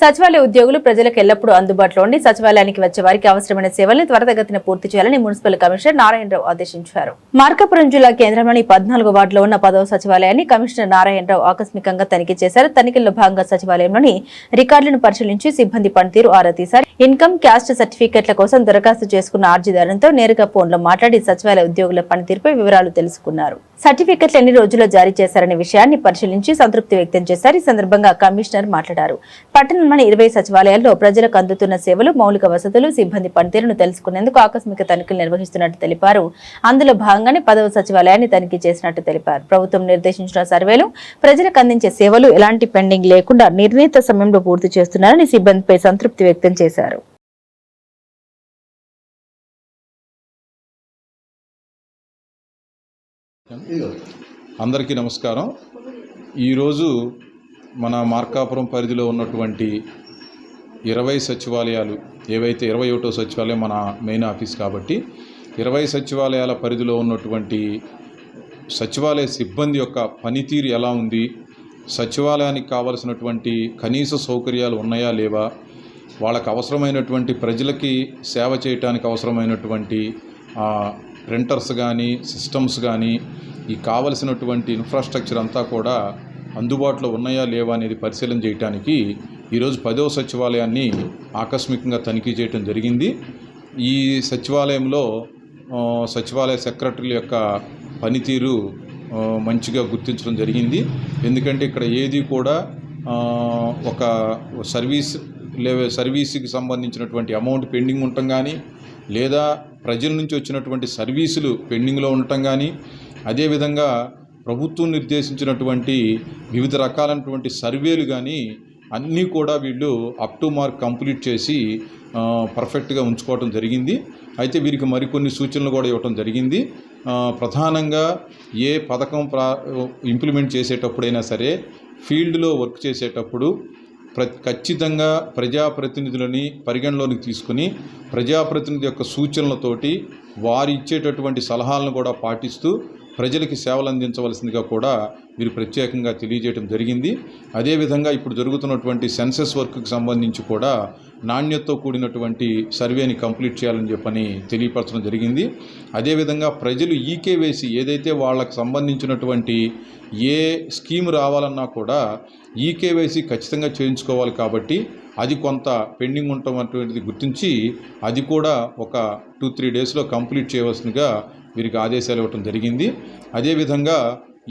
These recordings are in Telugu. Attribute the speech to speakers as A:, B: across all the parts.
A: సచివాలయ ఉద్యోగులు ప్రజలకు ఎల్లప్పుడూ అందుబాటులో ఉండి సచివాలయానికి వచ్చే వారికి అవసరమైన సేవలను త్వరితగతిన పూర్తి చేయాలని మున్సిపల్ కమిషనర్ నారాయణరావు ఆదేశించారు. మార్కాపురం జిల్లా కేంద్రంలోని 14వ వార్డులో ఉన్న 10వ సచివాలయాన్ని కమిషనర్ నారాయణరావు ఆకస్మికంగా తనిఖీ చేశారు. తనిఖీల్లో భాగంగా సచివాలయంలోని రికార్డులను పరిశీలించి సిబ్బంది పనితీరు ఆరా తీశారు. ఇన్కమ్, క్యాస్ట్ సర్టిఫికెట్ల కోసం దరఖాస్తు చేసుకున్న అర్జీదారులతో నేరుగా ఫోన్లో మాట్లాడి సచివాలయ ఉద్యోగుల పనితీరుపై వివరాలు తెలుసుకున్నారు. సర్టిఫికెట్లు ఎన్ని రోజుల్లో జారీ చేశారనే విషయాన్ని పరిశీలించి సంతృప్తి వ్యక్తం చేశారు. ఈ సందర్భంగా కమిషనర్ మాట్లాడారు. పట్టణంలోని 20 సచివాలయాల్లో ప్రజలకు అందుతున్న సేవలు, మౌలిక వసతులు, సిబ్బంది పనితీరును తెలుసుకునేందుకు ఆకస్మిక తనిఖీలు నిర్వహిస్తున్నట్టు తెలిపారు. అందులో భాగంగానే 10వ సచివాలయాన్ని తనిఖీ చేసినట్టు తెలిపారు. ప్రభుత్వం నిర్దేశించిన సర్వేలు, ప్రజలకు అందించే సేవలు ఎలాంటి పెండింగ్ లేకుండా నిర్ణీత సమయంలో పూర్తి చేస్తున్నారని సిబ్బందిపై సంతృప్తి వ్యక్తం చేశారు.
B: అందరికీ నమస్కారం. ఈరోజు మన మార్కాపురం పరిధిలో ఉన్నటువంటి 20 సచివాలయాలు ఏవైతే 21వ సచివాలయం మన మెయిన్ ఆఫీస్ కాబట్టి 20 సచివాలయాల పరిధిలో ఉన్నటువంటి సచివాలయ సిబ్బంది యొక్క పనితీరు ఎలా ఉంది, సచివాలయానికి కావలసినటువంటి కనీస సౌకర్యాలు ఉన్నాయా లేవా, వాళ్ళకు అవసరమైనటువంటి ప్రజలకి సేవ చేయడానికి అవసరమైనటువంటి ప్రింటర్స్ కానీ, సిస్టమ్స్ కానీ, ఈ కావలసినటువంటి ఇన్ఫ్రాస్ట్రక్చర్ అంతా కూడా అందుబాటులో ఉన్నాయా లేవా అనేది పరిశీలన చేయడానికి ఈరోజు 10వ సచివాలయాన్ని ఆకస్మికంగా తనిఖీ చేయడం జరిగింది. ఈ సచివాలయంలో సచివాలయ సెక్రటరీల యొక్క పనితీరు మంచిగా గుర్తించడం జరిగింది. ఎందుకంటే ఇక్కడ ఏది కూడా ఒక సర్వీస్కి సంబంధించినటువంటి అమౌంట్ పెండింగ్ ఉండటం కానీ, లేదా ప్రజల నుంచి వచ్చినటువంటి సర్వీసులు పెండింగ్లో ఉండటం కానీ, అదేవిధంగా ప్రభుత్వం నిర్దేశించినటువంటి వివిధ రకాలైనటువంటి సర్వేలు కానీ అన్నీ కూడా వీళ్ళు అప్ టు మార్క్ కంప్లీట్ చేసి పర్ఫెక్ట్గా ఉంచుకోవటం జరిగింది. అయితే వీరికి మరికొన్ని సూచనలు కూడా ఇవ్వటం జరిగింది. ప్రధానంగా ఏ పథకం ఇంప్లిమెంట్ చేసేటప్పుడైనా సరే, ఫీల్డ్లో వర్క్ చేసేటప్పుడు ఖచ్చితంగా ప్రజాప్రతినిధులని పరిగణలోనికి తీసుకుని ప్రజాప్రతినిధి యొక్క సూచనలతోటి వారు ఇచ్చేటటువంటి సలహాలను కూడా పాటిస్తూ ప్రజలకి సేవలు అందించవలసిందిగా కూడా వీరు ప్రత్యేకంగా తెలియజేయడం జరిగింది. అదేవిధంగా ఇప్పుడు జరుగుతున్నటువంటి సెన్సస్ వర్క్కి సంబంధించి కూడా నాణ్యతతో కూడినటువంటి సర్వేని కంప్లీట్ చేయాలని చెప్పని తెలియపరచడం జరిగింది. అదేవిధంగా ప్రజలు ఈకేవైసీ ఏదైతే వాళ్ళకు సంబంధించినటువంటి ఏ స్కీమ్ రావాలన్నా కూడా ఈకేవైసీ ఖచ్చితంగా చేయించుకోవాలి కాబట్టి అది కొంత పెండింగ్ ఉండటటువంటిది గుర్తించి అది కూడా ఒక 2-3 డేస్లో కంప్లీట్ చేయవలసిందిగా వీరికి ఆదేశాలు ఇవ్వటం జరిగింది. అదేవిధంగా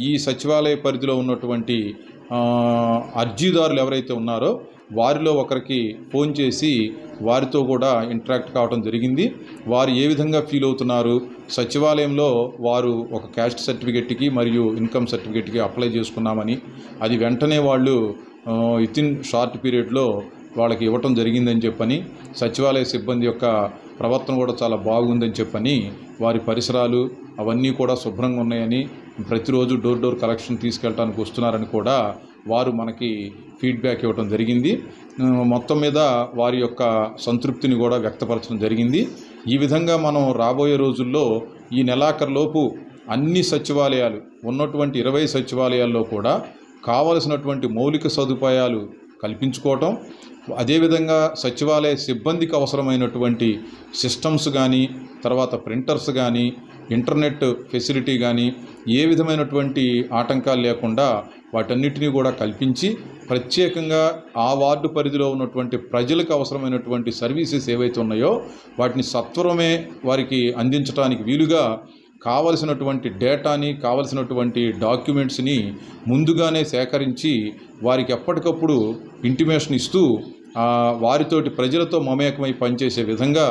B: ఈ సచివాలయ పరిధిలో ఉన్నటువంటి అర్జీదారులు ఎవరైతే ఉన్నారో వారిలో ఒకరికి ఫోన్ చేసి వారితో కూడా ఇంటరాక్ట్ కావడం జరిగింది. వారు ఏ విధంగా ఫీల్ అవుతున్నారు, సచివాలయంలో వారు ఒక క్యాస్ట్ సర్టిఫికెట్కి మరియు ఇన్కమ్ సర్టిఫికెట్కి అప్లై చేసుకున్నామని, అది వెంటనే వాళ్ళు వితిన్ షార్ట్ పీరియడ్లో వాళ్ళకి ఇవ్వటం జరిగిందని చెప్పని, సచివాలయ సిబ్బంది యొక్క ప్రవర్తన కూడా చాలా బాగుందని చెప్పని, వారి పరిసరాలు అవన్నీ కూడా శుభ్రంగా ఉన్నాయని, ప్రతిరోజు డోర్ కలెక్షన్ తీసుకెళ్ళడానికి వస్తున్నారని కూడా వారు మనకి ఫీడ్బ్యాక్ ఇవ్వడం జరిగింది. మొత్తం మీద వారి యొక్క సంతృప్తిని కూడా వ్యక్తపరచడం జరిగింది. ఈ విధంగా మనం రాబోయే రోజుల్లో ఈ నెలాఖరులోపు అన్ని సచివాలయాలు ఉన్నటువంటి 20 సచివాలయాల్లో కూడా కావలసినటువంటి మౌలిక సదుపాయాలు కల్పించుకోవటం, అదేవిధంగా సచివాలయ సిబ్బందికి అవసరమైనటువంటి సిస్టమ్స్ కానీ, తర్వాత ప్రింటర్స్ కానీ, ఇంటర్నెట్ ఫెసిలిటీ కానీ ఏ విధమైనటువంటి ఆటంకాలు లేకుండా వాటన్నిటినీ కూడా కల్పించి ప్రత్యేకంగా ఆ వార్డు పరిధిలో ఉన్నటువంటి ప్రజలకు అవసరమైనటువంటి సర్వీసెస్ ఏవైతే ఉన్నాయో వాటిని సత్వరమే వారికి అందించడానికి వీలుగా కావలసినటువంటి డేటాని, కావలసినటువంటి డాక్యుమెంట్స్ని ముందుగానే సేకరించి వారికి ఎప్పటికప్పుడు ఇంటిమేషన్ ఇస్తూ వారితోటి ప్రజలతో మమేకమై పనిచేసే విధంగా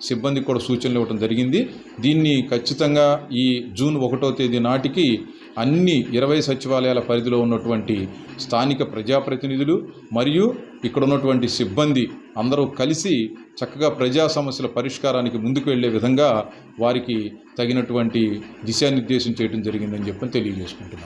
B: సిబ్బందికి కూడా సూచనలు ఇవ్వడం జరిగింది. దీన్ని ఖచ్చితంగా ఈ జూన్ 1వ తేదీ నాటికి అన్ని 20 సచివాలయాల పరిధిలో ఉన్నటువంటి స్థానిక ప్రజాప్రతినిధులు మరియు ఇక్కడ ఉన్నటువంటి సిబ్బంది అందరూ కలిసి చక్కగా ప్రజా సమస్యల పరిష్కారానికి ముందుకు వెళ్లే విధంగా వారికి తగినటువంటి దిశానిర్దేశం చేయడం జరిగిందని చెప్పని తెలియజేసుకుంటున్నాను.